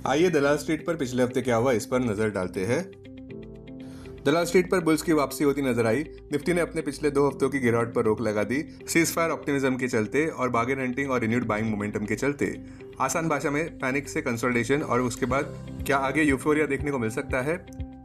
आइए दलाल स्ट्रीट पर पिछले हफ्ते क्या हुआ इस पर नजर डालते हैं। दलाल स्ट्रीट पर बुल्स की वापसी होती नजर आई। निफ्टी ने अपने पिछले 2 हफ्तों की गिरावट पर रोक लगा दी, सीज फायर ऑप्टिमिज्म के चलते और बार्गेन हंटिंग और रिन्यूड बाइंग मोमेंटम के चलते। आसान भाषा में पैनिक से कंसोलिडेशन और उसके बाद क्या आगे यूफोरिया देखने को मिल सकता है।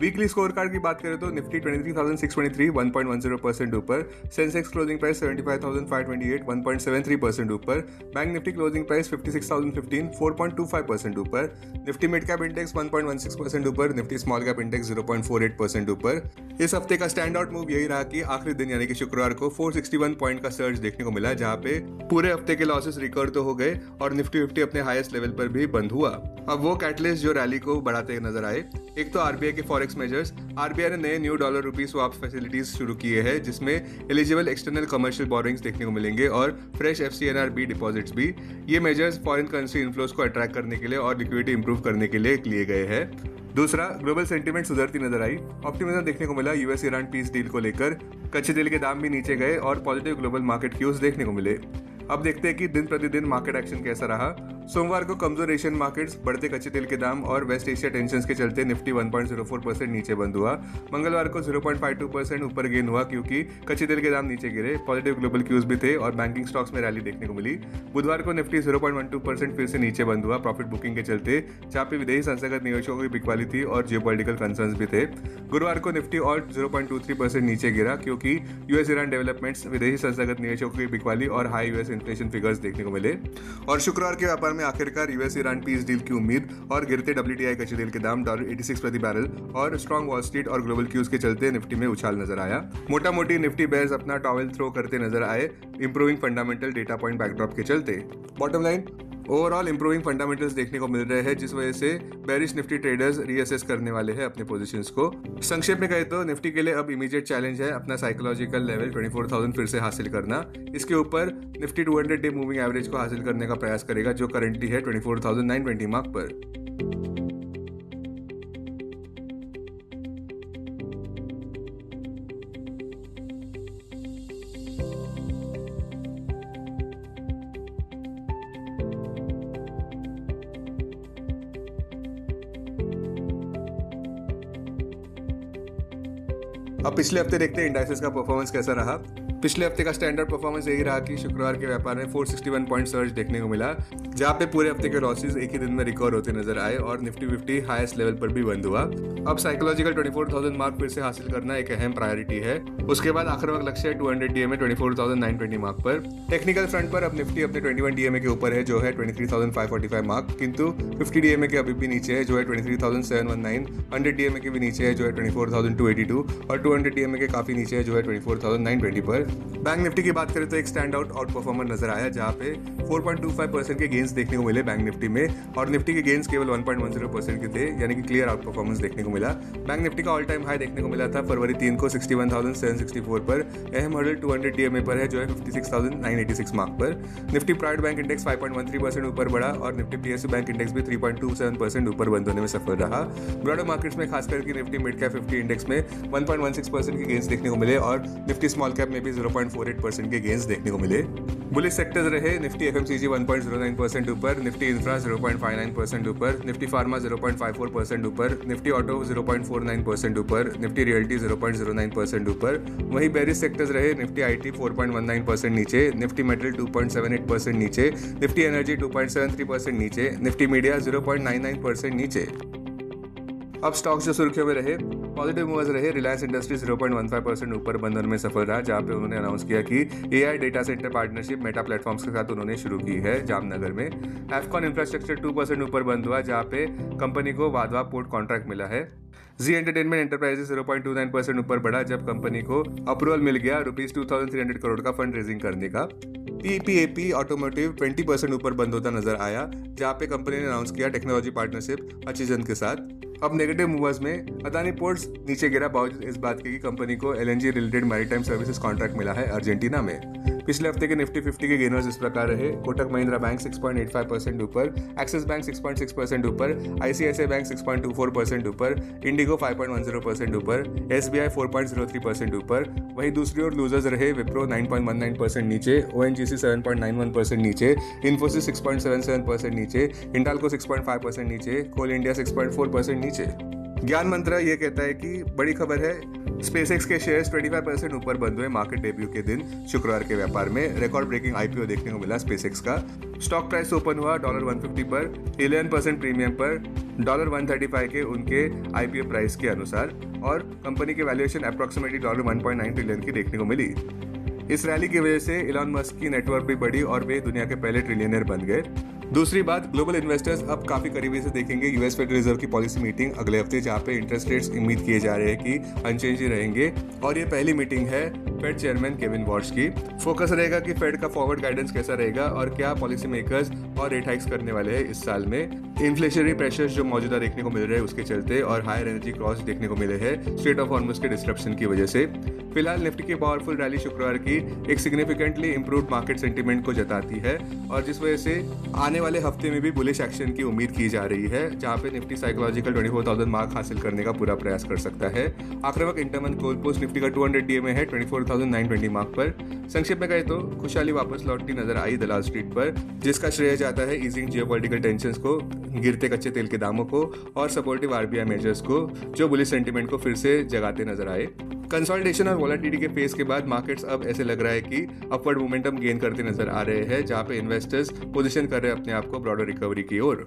वीकली स्कोर कार्ड की बात करें तो निफ्टी 23,623 1.10% ऊपर, सेंसेक्स क्लोजिंग प्राइस 75,528 1.73% ऊपर, बैंक निफ्टी क्लोजिंग प्राइस 56,015 4.25% ऊपर, निफ्टी मिड कैप इंडेक्स 1.16% ऊपर, निफ्टी स्मॉल कैप इंडेक्स 0.48% ऊपर। इस हफ्ते का स्टैंड आउट मूव यही रहा कि आखिरी दिन यानी कि शुक्रवार को 461 पॉइंट का सर्ज देखने को मिला, जहां पे पूरे हफ्ते के लॉसेस रिकवर तो हो गए और निफ्टी 50 अपने हाईएस्ट लेवल पर भी बंद हुआ। अब वो कैटलिस्ट जो रैली को बढ़ाते नजर आए, एक तो आरबीआई के फॉरेक्स मेजर्स। आरबीआई ने नए new dollar rupee swap facilities शुरू किए हैं, जिसमें एलिजिबल एक्सटर्नल कमर्शियल बोरिंग्स देखने को मिलेंगे और फ्रेश FCNR डिपॉजिट्स भी। ये मेजर्स फॉरेन करेंसी इनफ्लोज को अट्रैक्ट करने के लिए और लिक्विडिटी इंप्रूव करने के लिए लिए गए हैं। दूसरा, ग्लोबल सेंटीमेंट सुधरती नजर आई। ऑप्टिमिज्म देखने को मिला यूएस ईरान पीस डील को लेकर। कच्चे तेल के दाम भी नीचे गए और पॉजिटिव ग्लोबल मार्केट क्यूज देखने को मिले। अब देखते हैं कि दिन प्रतिदिन मार्केट एक्शन कैसा रहा। सोमवार को कमजोर एशियन मार्केट्स, बढ़ते कच्चे तेल के दाम और वेस्ट एशिया टेंशंस के चलते निफ्टी 1.04% नीचे बंद हुआ। मंगलवार को 0.52% ऊपर गेन हुआ क्योंकि कच्चे तेल के दाम नीचे गिरे, पॉजिटिव ग्लोबल क्यूज भी थे और बैंकिंग स्टॉक्स में रैली देखने को मिली। बुधवार को निफ्टी 0.12% फिर से नीचे बंद हुआ प्रॉफिट बुकिंग के चलते, जहाँ पे विदेशी संस्थागत निवेशकों की बिकवाली थी और जियोपॉलिटिकल कंसर्न्स भी थे। गुरुवार को निफ्टी और 0.23% नीचे गिरा क्योंकि यूएस ईरान डेवलपमेंट्स, विदेशी संस्थागत निवेशकों की बिकवाली और हाई यूएस इन्फ्लेशन फिगर्स देखने को मिले। और शुक्रवार के व्यापार में आखिरकार यूएस ईरान पीस डील की उम्मीद और गिरते WTI कच्चे तेल के दाम $86 प्रति बैरल और स्ट्रॉन्ग वॉल स्ट्रीट और ग्लोबल क्यूज के चलते निफ्टी में उछाल नजर आया। मोटा मोटी निफ्टी बेयर्स अपना टॉवेल थ्रो करते नजर आए, improving fundamental data point backdrop के चलते। Bottom line, overall improving fundamentals देखने को मिल रहे हैं, जिस वजह से बेरिश निफ्टी ट्रेडर्स रीअसेस करने वाले हैं अपने पोजीशंस को। संक्षेप में कहे तो निफ्टी के लिए अब इमीडिएट चैलेंज है अपना साइकोलॉजिकल लेवल 24,000 फिर से हासिल करना। इसके ऊपर निफ्टी 200 डे मूविंग एवरेज को हासिल करने का प्रयास करेगा, जो करंटली है 24,920 मार्क पर। अब पिछले हफ्ते देखते हैं इंडाइसेस का परफॉर्मेंस कैसा रहा। पिछले हफ्ते का स्टैंडर्ड परफॉर्मेंस यही रहा कि शुक्रवार के व्यापार में 461 पॉइंट सर्ज देखने को मिला, जहां पे पूरे हफ्ते के लॉसेस एक ही दिन में रिकवर होते नजर आए और निफ्टी 50 हाईएस्ट लेवल पर भी बंद हुआ। अब साइकोलॉजिकल 24,000 मार्क फिर से हासिल करना एक अहम प्रायोरिटी है। उसके बाद आखिरी लक्ष्य है 200 DMA 24,920 मार्क पर। टेक्निकल फ्रंट पर अब निफ्टी अपने 21 DMA के ऊपर है, जो है 23,545 मार्क, किंतु 50 DMA के अभी भी नीचे है, जो है 23,719। 100 DMA के भी नीचे है, जो है 24,282 और 200 DMA के काफी नीचे है, जो है 24,920 पर। बैंक निफ्टी की बात करें तो एक स्टैंड आउट परफॉर्मर नजर आया, जहां पे 4.25% के गेन्स देखने को मिले बैंक निफ्टी में और निफ्टी के गेन्स केवल 1.10% के थे, यानी कि क्लियर आउट परफॉर्मेंस देखने को मिला। बैंक निफ्टी का ऑल टाइम हाई देखने को मिला था फरवरी 3 को 61,764 पर। अहम हर्डल 200 DMA पर है, जो है 56,986 मार्क पर। निफ्टी प्राइवेट बैंक इंडेक्स 5.13% ऊपर बढ़ा और निफ्टी PSU बैंक इंडेक्स भी 3.27% ऊपर बंद होने में सफल रहा। ब्रॉडर मार्केट्स में खास करके निफ्टी मिड कैप 50 इंडेक्स में 1.16% के गेन्स देखने को मिले और निफ्टी स्मॉल कैप में भी 0.48% के गेन्स देखने को मिले। बुलिश सेक्टर्स रहे, निफ्टी FMCG 1.09% ऊपर, निफ्टी इंफ्रा 0.59% ऊपर, निफ्टी फार्मा 0.54% ऊपर, निफ्टी ऑटो 0.49% ऊपर, निफ्टी रियल्टी 0.09% ऊपर। वहीं बेरिश सेक्टर्स रहे, निफ्टी IT 4.19% नीचे, निफ्टी मेटल 2.78% नीचे, निफ्टी एनर्जी 2.73% नीचे, निफ्टी मीडिया 0.99% नीचे। अब स्टॉक्स जो सुर्खियों में रहे, पॉजिटिव मूवर्स रहे, रिलायंस इंडस्ट्री 0.15% ऊपर बंद होने में सफल रहा, जहां पे उन्होंने अनाउंस किया कि AI data centre partnership Meta platforms के साथ उन्होंने शुरू की है जामनगर में। एफकॉन इंफ्रास्ट्रक्चर 2% ऊपर बंद हुआ, जहां पे कंपनी को वाधवा पोर्ट कॉन्ट्रैक्ट मिला है। जी एंटरटेनमेंट एंटरप्राइजेस 0.29% ऊपर बढ़ा, जब कंपनी को अप्रूवल मिल गया ₹2,300 करोड़ का फंड रेजिंग करने का। PPAP ऑटोमोटिव 20% ऊपर बंद होता नजर आया, जहां पे कंपनी ने अनाउंस किया टेक्नोलॉजी पार्टनरशिप अचीजन के साथ। अब नेगेटिव मूवर्स में अदानी पोर्ट्स नीचे गिरा, बावजूद इस बात के कि कंपनी को LNG related maritime services contract मिला है अर्जेंटीना में। पिछले हफ्ते के निफ्टी 50 के गेनर्स इस प्रकार रहे। कोटक महिंद्रा बैंक 6.85% ऊपर, एक्सिस बैंक 6.6% ऊपर, आईसीआईसीआई बैंक 6.24% ऊपर, इंडिगो 5.10% ऊपर, एसबीआई 4.03% ऊपर। वहीं दूसरी ओर लूजर्स रहे विप्रो 9.19% नीचे, ओएनजीसी 7.91% नीचे, इन्फोसिस 6.77% नीचे, हिंडाल्को 6.5% नीचे, कोल इंडिया 6.4% नीचे। ज्ञान मंत्रा ये कहता है कि बड़ी खबर है, स्पेसएक्स के शेयर्स 25% ऊपर बंद हुए मार्केट डेब्यू के दिन। शुक्रवार के व्यापार में रिकॉर्ड ब्रेकिंग आईपीओ देखने को मिला स्पेसएक्स का। स्टॉक प्राइस ओपन हुआ $150 पर, 11% प्रीमियम पर $135 के उनके आईपीओ प्राइस के अनुसार, और कंपनी की वैल्यूएशन अप्रॉक्सीमेटली $1.9 ट्रिलियन की देखने को मिली। इस रैली की वजह से इलॉन मस्क की नेटवर्क भी बढ़ी और वे दुनिया के पहले ट्रिलियनर बन गए। दूसरी बात, ग्लोबल इन्वेस्टर्स अब काफी करीबी से देखेंगे यूएस फेडरल रिजर्व की पॉलिसी मीटिंग अगले हफ्ते, जहां पे इंटरेस्ट रेट्स उम्मीद किए जा रहे हैं कि अनचेंज ही रहेंगे। और ये पहली मीटिंग है फेड चेयरमैन केविन वॉर्श की। फोकस रहेगा कि फेड का फॉरवर्ड गाइडेंस कैसा रहेगा और क्या पॉलिसी मेकर्स और रेट हाइक्स करने वाले हैं इस साल में। इन्फ्लेशनरी प्रेशर्स जो मौजूदा देखने को मिल रहे हैं उसके चलते, और हायर एनर्जी कॉस्ट देखने को मिले हैं स्ट्रेट ऑफ हॉर्मुज के डिस्ट्रप्शन की वजह से। फिलहाल निफ्टी की पावरफुल रैली शुक्रवार की एक सिग्निफिकेंटली इंप्रूव्ड मार्केट सेंटीमेंट को जताती है, और जिस वजह से आने वाले हफ्ते में भी बुलिश एक्शन की उम्मीद की जा रही है, जहां पे निफ्टी साइकोलॉजिकल 24,000 मार्क हासिल करने का पूरा प्रयास कर सकता है। आक्रामक इंटरमंथ गोल पोस्ट निफ्टी का 200 डीएमए है 24,920 मार्क पर। संक्षेप में कहें तो खुशहाली वापस लौटती नजर आई दलाल स्ट्रीट पर, जिसका श्रेय जाता है ईजिंग जियोपॉलिटिकल टेंशंस को, गिरते कच्चे तेल के दामों को और सपोर्टिव आरबीआई मेजर्स को, जो बुलिश सेंटीमेंट को फिर से जगाते नजर आए। कंसोलिडेशन और वोलेटिलिटी के फेज के बाद मार्केट्स अब ऐसे लग रहा है कि अपवर्ड मोमेंटम गेन करते नजर आ रहे हैं, जहां पे इन्वेस्टर्स पोजीशन कर रहे हैं अपने आप को ब्रॉडर रिकवरी की ओर।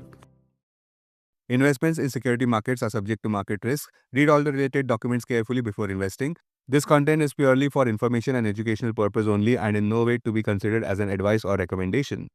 Investments in security markets are subject to market risk. Read all the related documents carefully before investing. This content is purely for information and educational purpose only and in no way to be considered as an advice or recommendation.